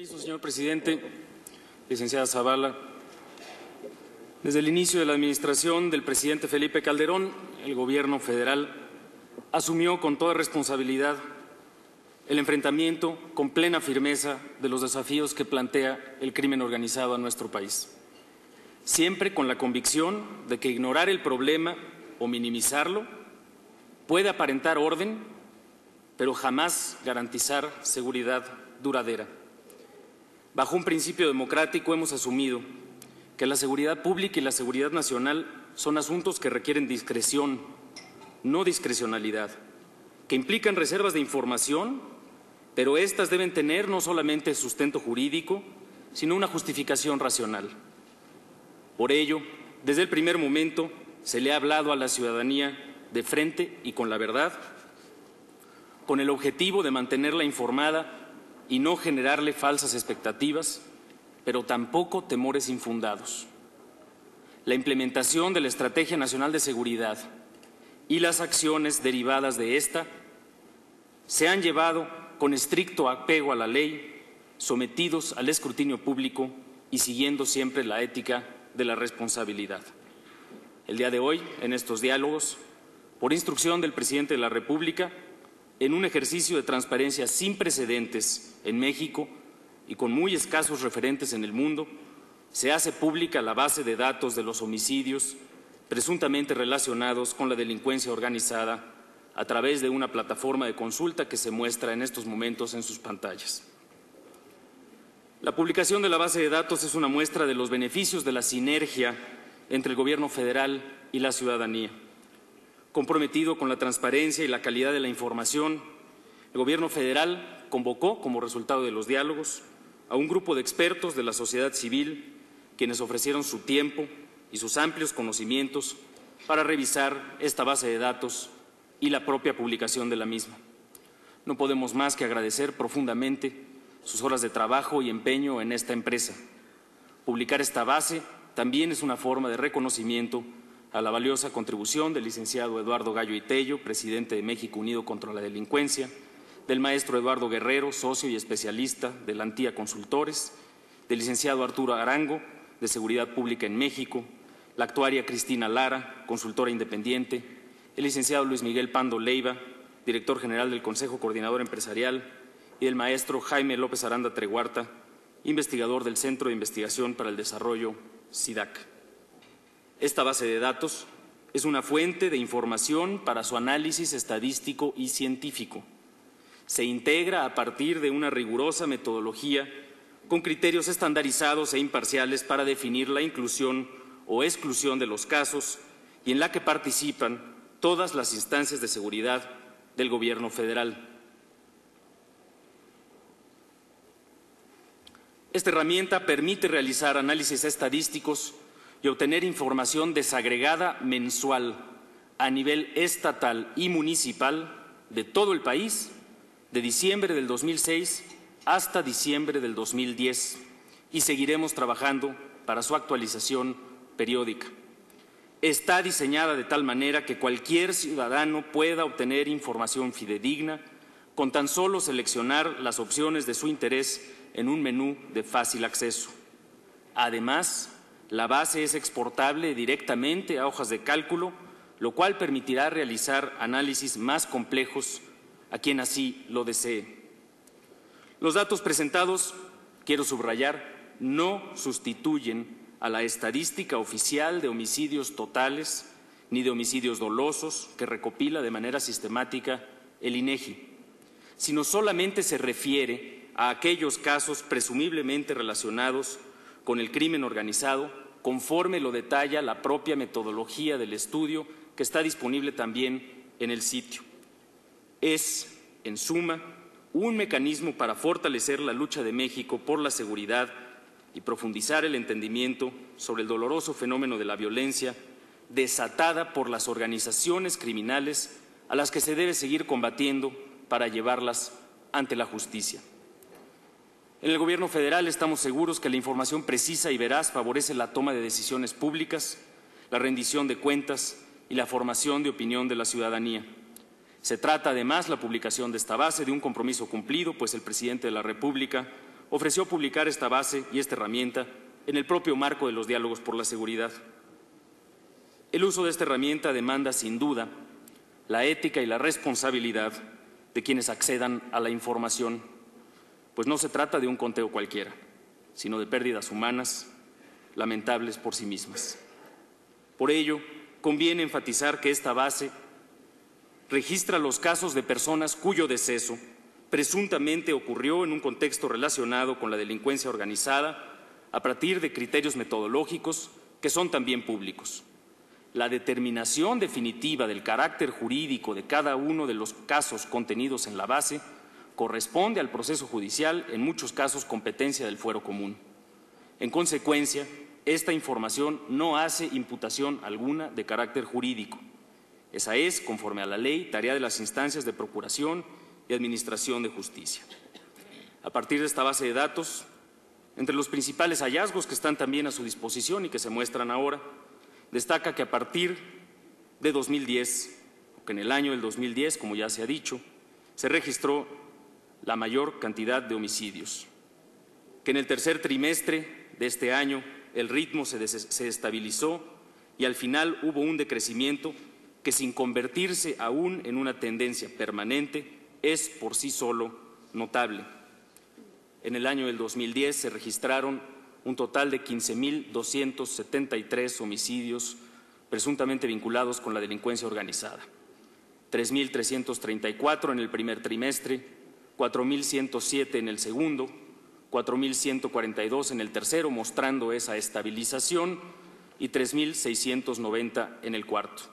permiso, señor presidente, licenciada Zavala. Desde el inicio de la administración del presidente Felipe Calderón, el Gobierno federal asumió con toda responsabilidad el enfrentamiento con plena firmeza de los desafíos que plantea el crimen organizado a nuestro país, siempre con la convicción de que ignorar el problema o minimizarlo puede aparentar orden, pero jamás garantizar seguridad duradera. Bajo un principio democrático hemos asumido que la seguridad pública y la seguridad nacional son asuntos que requieren discreción, no discrecionalidad, que implican reservas de información, pero éstas deben tener no solamente sustento jurídico, sino una justificación racional. Por ello, desde el primer momento se le ha hablado a la ciudadanía de frente y con la verdad, con el objetivo de mantenerla informada y no generarle falsas expectativas, pero tampoco temores infundados. La implementación de la Estrategia Nacional de Seguridad y las acciones derivadas de esta se han llevado con estricto apego a la ley, sometidos al escrutinio público y siguiendo siempre la ética de la responsabilidad. El día de hoy, en estos diálogos, por instrucción del presidente de la República, en un ejercicio de transparencia sin precedentes en México y con muy escasos referentes en el mundo, se hace pública la base de datos de los homicidios presuntamente relacionados con la delincuencia organizada a través de una plataforma de consulta que se muestra en estos momentos en sus pantallas. La publicación de la base de datos es una muestra de los beneficios de la sinergia entre el Gobierno federal y la ciudadanía. Comprometido con la transparencia y la calidad de la información, el Gobierno federal convocó, como resultado de los diálogos, a un grupo de expertos de la sociedad civil, quienes ofrecieron su tiempo y sus amplios conocimientos para revisar esta base de datos y la propia publicación de la misma. No podemos más que agradecer profundamente sus horas de trabajo y empeño en esta empresa. Publicar esta base también es una forma de reconocimiento a la valiosa contribución del licenciado Eduardo Gallo Itello, presidente de México Unido contra la Delincuencia, del maestro Eduardo Guerrero, socio y especialista de la Antía Consultores, del licenciado Arturo Arango, de Seguridad Pública en México, la actuaria Cristina Lara, consultora independiente, el licenciado Luis Miguel Pando Leiva, director general del Consejo Coordinador Empresarial, y el maestro Jaime López Aranda Treguarta, investigador del Centro de Investigación para el Desarrollo, CIDAC. Esta base de datos es una fuente de información para su análisis estadístico y científico. Se integra a partir de una rigurosa metodología con criterios estandarizados e imparciales para definir la inclusión o exclusión de los casos y en la que participan todas las instancias de seguridad del Gobierno federal. Esta herramienta permite realizar análisis estadísticos y obtener información desagregada mensual a nivel estatal y municipal de todo el país, de diciembre del 2006 hasta diciembre del 2010, y seguiremos trabajando para su actualización periódica. Está diseñada de tal manera que cualquier ciudadano pueda obtener información fidedigna con tan solo seleccionar las opciones de su interés en un menú de fácil acceso. Además, la base es exportable directamente a hojas de cálculo, lo cual permitirá realizar análisis más complejos a quien así lo desee. Los datos presentados, quiero subrayar, no sustituyen a la estadística oficial de homicidios totales ni de homicidios dolosos que recopila de manera sistemática el INEGI, sino solamente se refiere a aquellos casos presumiblemente relacionados con el crimen organizado, conforme lo detalla la propia metodología del estudio que está disponible también en el sitio. Es, en suma, un mecanismo para fortalecer la lucha de México por la seguridad y profundizar el entendimiento sobre el doloroso fenómeno de la violencia desatada por las organizaciones criminales a las que se debe seguir combatiendo para llevarlas ante la justicia. En el Gobierno federal estamos seguros que la información precisa y veraz favorece la toma de decisiones públicas, la rendición de cuentas y la formación de opinión de la ciudadanía. Se trata además la publicación de esta base de un compromiso cumplido, pues el presidente de la República ofreció publicar esta base y esta herramienta en el propio marco de los diálogos por la seguridad. El uso de esta herramienta demanda, sin duda, la ética y la responsabilidad de quienes accedan a la información, pues no se trata de un conteo cualquiera, sino de pérdidas humanas lamentables por sí mismas. Por ello, conviene enfatizar que esta base registra los casos de personas cuyo deceso presuntamente ocurrió en un contexto relacionado con la delincuencia organizada a partir de criterios metodológicos que son también públicos. La determinación definitiva del carácter jurídico de cada uno de los casos contenidos en la base corresponde al proceso judicial, en muchos casos competencia del fuero común. En consecuencia, esta información no hace imputación alguna de carácter jurídico. Esa es, conforme a la ley, tarea de las instancias de procuración y administración de justicia. A partir de esta base de datos, entre los principales hallazgos que están también a su disposición y que se muestran ahora, destaca que a partir de 2010, o que en el año del 2010, como ya se ha dicho, se registró la mayor cantidad de homicidios, que en el tercer trimestre de este año el ritmo se estabilizó y al final hubo un decrecimiento que, sin convertirse aún en una tendencia permanente, es por sí solo notable. En el año del 2010 se registraron un total de 15.273 homicidios presuntamente vinculados con la delincuencia organizada, 3.334 en el primer trimestre, 4.107 en el segundo, 4.142 en el tercero, mostrando esa estabilización, y 3.690 en el cuarto.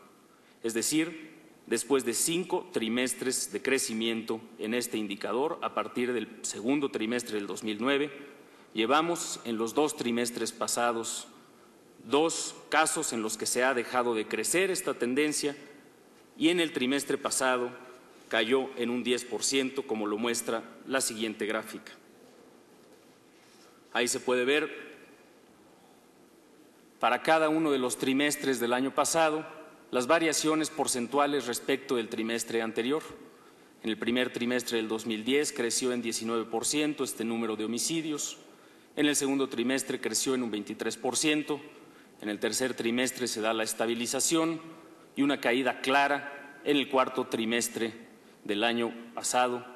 Es decir, después de 5 trimestres de crecimiento en este indicador, a partir del segundo trimestre del 2009, llevamos en los 2 trimestres pasados 2 casos en los que se ha dejado de crecer esta tendencia, y en el trimestre pasado cayó en un 10%, como lo muestra la siguiente gráfica. Ahí se puede ver para cada uno de los trimestres del año pasado las variaciones porcentuales respecto del trimestre anterior. En el primer trimestre del 2010 creció en 19% este número de homicidios, en el segundo trimestre creció en un 23%, en el tercer trimestre se da la estabilización y una caída clara en el cuarto trimestre del año pasado,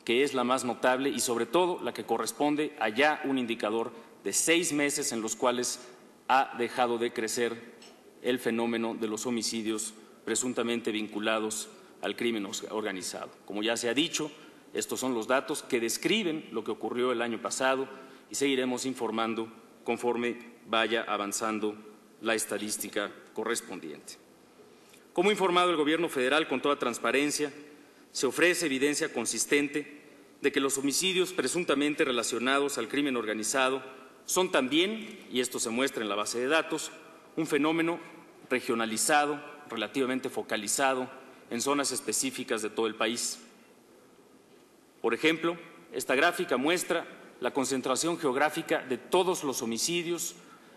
que es la más notable y sobre todo la que corresponde a ya un indicador de 6 meses en los cuales ha dejado de crecer el fenómeno de los homicidios presuntamente vinculados al crimen organizado. Como ya se ha dicho, estos son los datos que describen lo que ocurrió el año pasado y seguiremos informando conforme vaya avanzando la estadística correspondiente. Como ha informado el Gobierno federal con toda transparencia, se ofrece evidencia consistente de que los homicidios presuntamente relacionados al crimen organizado son también, y esto se muestra en la base de datos, un fenómeno regionalizado, relativamente focalizado en zonas específicas de todo el país. Por ejemplo, esta gráfica muestra la concentración geográfica de todos los homicidios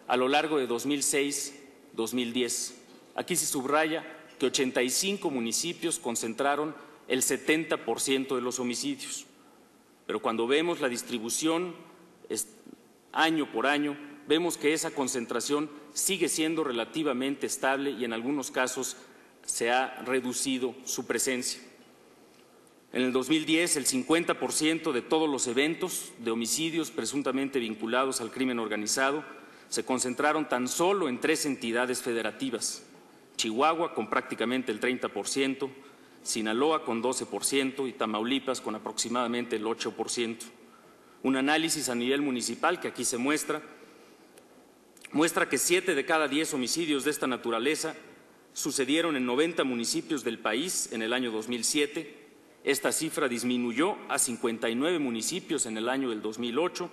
a lo largo de 2006-2010. Aquí se subraya que 85 municipios concentraron el 70% de los homicidios. Pero cuando vemos la distribución año por año, vemos que esa concentración sigue siendo relativamente estable y en algunos casos se ha reducido su presencia. En el 2010, el 50% de todos los eventos de homicidios presuntamente vinculados al crimen organizado se concentraron tan solo en 3 entidades federativas: Chihuahua con prácticamente el 30%, Sinaloa con 12% y Tamaulipas con aproximadamente el 8%. Un análisis a nivel municipal que aquí se muestra que 7 de cada 10 homicidios de esta naturaleza sucedieron en 90 municipios del país en el año 2007. Esta cifra disminuyó a 59 municipios en el año del 2008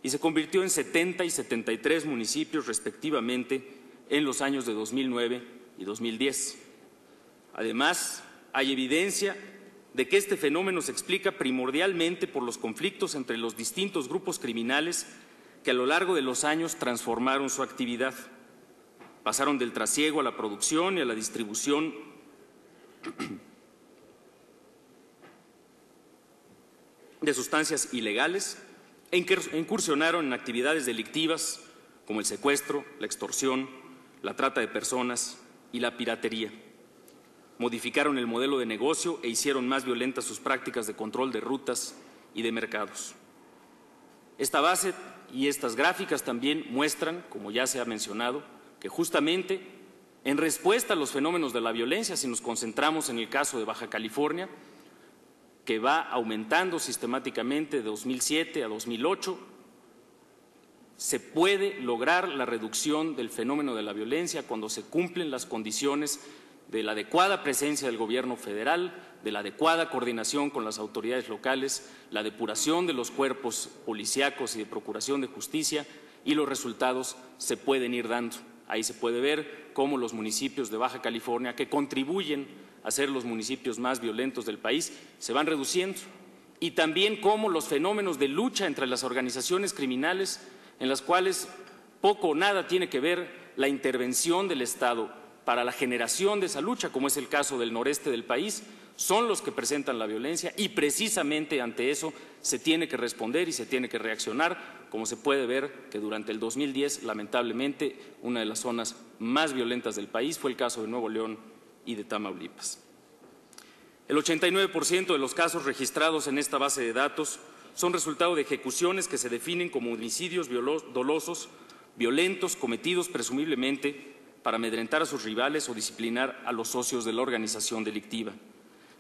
y se convirtió en 70 y 73 municipios respectivamente en los años de 2009 y 2010. Además, hay evidencia de que este fenómeno se explica primordialmente por los conflictos entre los distintos grupos criminales que a lo largo de los años transformaron su actividad. Pasaron del trasiego a la producción y a la distribución de sustancias ilegales incursionaron en actividades delictivas como el secuestro, la extorsión, la trata de personas y la piratería. Modificaron el modelo de negocio e hicieron más violentas sus prácticas de control de rutas y de mercados. Esta base y estas gráficas también muestran, como ya se ha mencionado, que justamente en respuesta a los fenómenos de la violencia, si nos concentramos en el caso de Baja California, que va aumentando sistemáticamente de 2007 a 2008, se puede lograr la reducción del fenómeno de la violencia cuando se cumplen las condiciones de la adecuada presencia del Gobierno federal, de la adecuada coordinación con las autoridades locales, la depuración de los cuerpos policíacos y de procuración de justicia, y los resultados se pueden ir dando. Ahí se puede ver cómo los municipios de Baja California, que contribuyen a ser los municipios más violentos del país, se van reduciendo, y también cómo los fenómenos de lucha entre las organizaciones criminales, en las cuales poco o nada tiene que ver la intervención del Estado para la generación de esa lucha, como es el caso del noreste del país, son los que presentan la violencia, y precisamente ante eso se tiene que responder y se tiene que reaccionar, como se puede ver que durante el 2010, lamentablemente, una de las zonas más violentas del país fue el caso de Nuevo León y de Tamaulipas. El 89% de los casos registrados en esta base de datos son resultado de ejecuciones que se definen como homicidios dolosos, violentos, cometidos presumiblemente para amedrentar a sus rivales o disciplinar a los socios de la organización delictiva.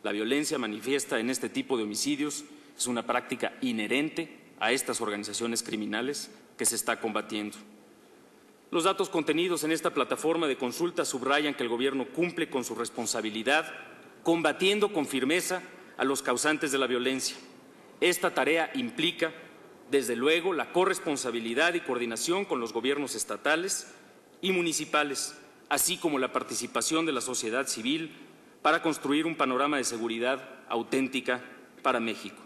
La violencia manifiesta en este tipo de homicidios es una práctica inherente a estas organizaciones criminales que se está combatiendo. Los datos contenidos en esta plataforma de consulta subrayan que el Gobierno cumple con su responsabilidad, combatiendo con firmeza a los causantes de la violencia. Esta tarea implica, desde luego, la corresponsabilidad y coordinación con los gobiernos estatales y municipales, así como la participación de la sociedad civil para construir un panorama de seguridad auténtica para México.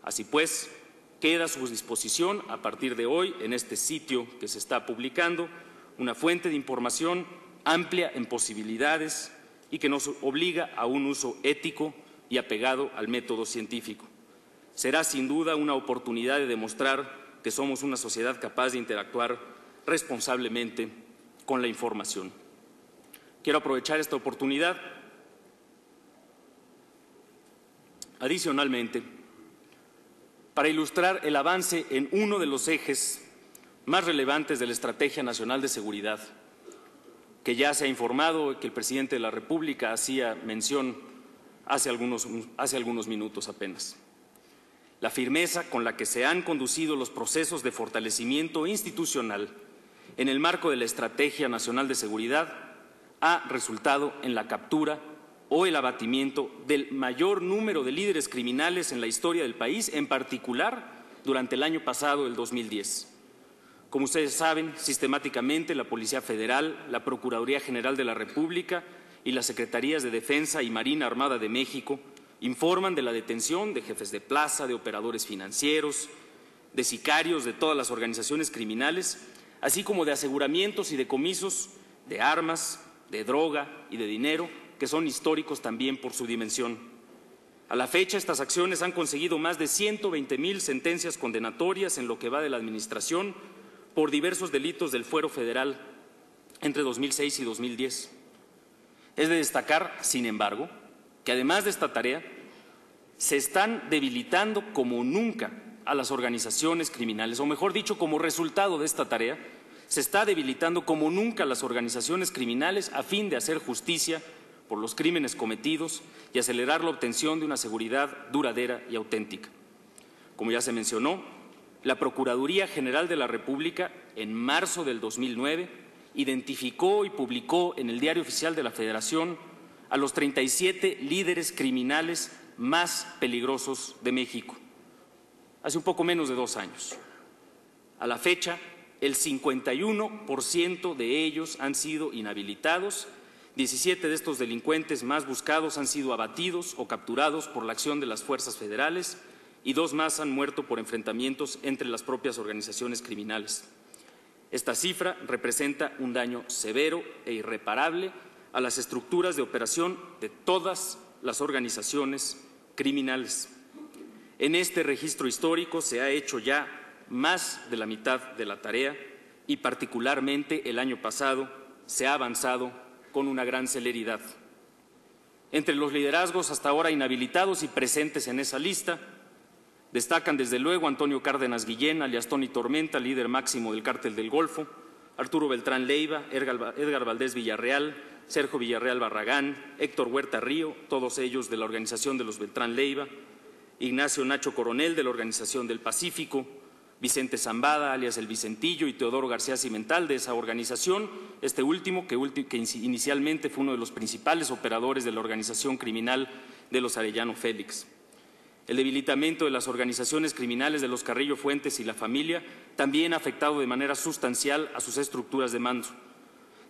Así pues, queda a su disposición a partir de hoy, en este sitio que se está publicando, una fuente de información amplia en posibilidades y que nos obliga a un uso ético y apegado al método científico. Será sin duda una oportunidad de demostrar que somos una sociedad capaz de interactuar responsablemente con la información. Quiero aprovechar esta oportunidad, adicionalmente, para ilustrar el avance en uno de los ejes más relevantes de la Estrategia Nacional de Seguridad, que ya se ha informado que el presidente de la República hacía mención hace algunos minutos apenas. La firmeza con la que se han conducido los procesos de fortalecimiento institucional en el marco de la Estrategia Nacional de Seguridad ha resultado en la captura o el abatimiento del mayor número de líderes criminales en la historia del país, en particular durante el año pasado, el 2010. Como ustedes saben, sistemáticamente la Policía Federal, la Procuraduría General de la República y las Secretarías de Defensa y Marina Armada de México informan de la detención de jefes de plaza, de operadores financieros, de sicarios de todas las organizaciones criminales, así como de aseguramientos y decomisos de armas, de droga y de dinero, que son históricos también por su dimensión. A la fecha, estas acciones han conseguido más de 120,000 sentencias condenatorias en lo que va de la administración por diversos delitos del fuero federal entre 2006 y 2010. Es de destacar, sin embargo, que además de esta tarea, se están debilitando como nunca a las organizaciones criminales, o mejor dicho, como resultado de esta tarea, se está debilitando como nunca a las organizaciones criminales a fin de hacer justicia por los crímenes cometidos y acelerar la obtención de una seguridad duradera y auténtica. Como ya se mencionó, la Procuraduría General de la República, en marzo del 2009, identificó y publicó en el Diario Oficial de la Federación a los 37 líderes criminales más peligrosos de México, hace un poco menos de 2 años. A la fecha, el 51% de ellos han sido inhabilitados, 17 de estos delincuentes más buscados han sido abatidos o capturados por la acción de las fuerzas federales y 2 más han muerto por enfrentamientos entre las propias organizaciones criminales. Esta cifra representa un daño severo e irreparable a las estructuras de operación de todas las organizaciones criminales. En este registro histórico se ha hecho ya más de la mitad de la tarea y particularmente el año pasado se ha avanzado con una gran celeridad. Entre los liderazgos hasta ahora inhabilitados y presentes en esa lista destacan desde luego Antonio Cárdenas Guillén, alias Tony Tormenta, líder máximo del Cártel del Golfo, Arturo Beltrán Leiva, Edgar Valdés Villarreal, Sergio Villarreal Barragán, Héctor Huerta Río, todos ellos de la organización de los Beltrán Leiva, Ignacio Nacho Coronel de la Organización del Pacífico, Vicente Zambada, alias El Vicentillo, y Teodoro García Cimental de esa organización, este último que inicialmente fue uno de los principales operadores de la organización criminal de los Arellano Félix. El debilitamiento de las organizaciones criminales de los Carrillo Fuentes y la familia también ha afectado de manera sustancial a sus estructuras de mando.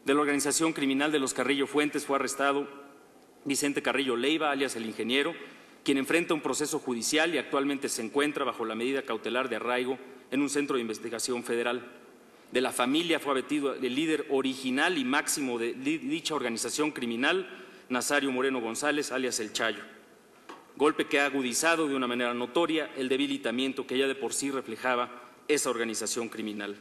De la organización criminal de los Carrillo Fuentes fue arrestado Vicente Carrillo Leiva, alias El Ingeniero, quien enfrenta un proceso judicial y actualmente se encuentra bajo la medida cautelar de arraigo en un centro de investigación federal. De la familia fue abatido el líder original y máximo de dicha organización criminal, Nazario Moreno González, alias El Chayo. Golpe que ha agudizado de una manera notoria el debilitamiento que ya de por sí reflejaba esa organización criminal.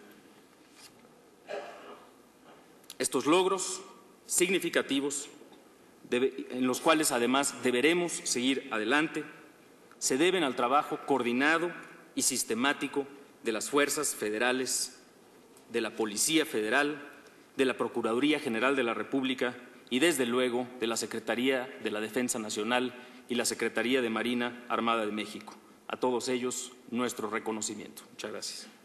Estos logros significativos, en los cuales además deberemos seguir adelante, se deben al trabajo coordinado y sistemático de las fuerzas federales, de la Policía Federal, de la Procuraduría General de la República y, desde luego, de la Secretaría de la Defensa Nacional y la Secretaría de Marina Armada de México. A todos ellos, nuestro reconocimiento. Muchas gracias.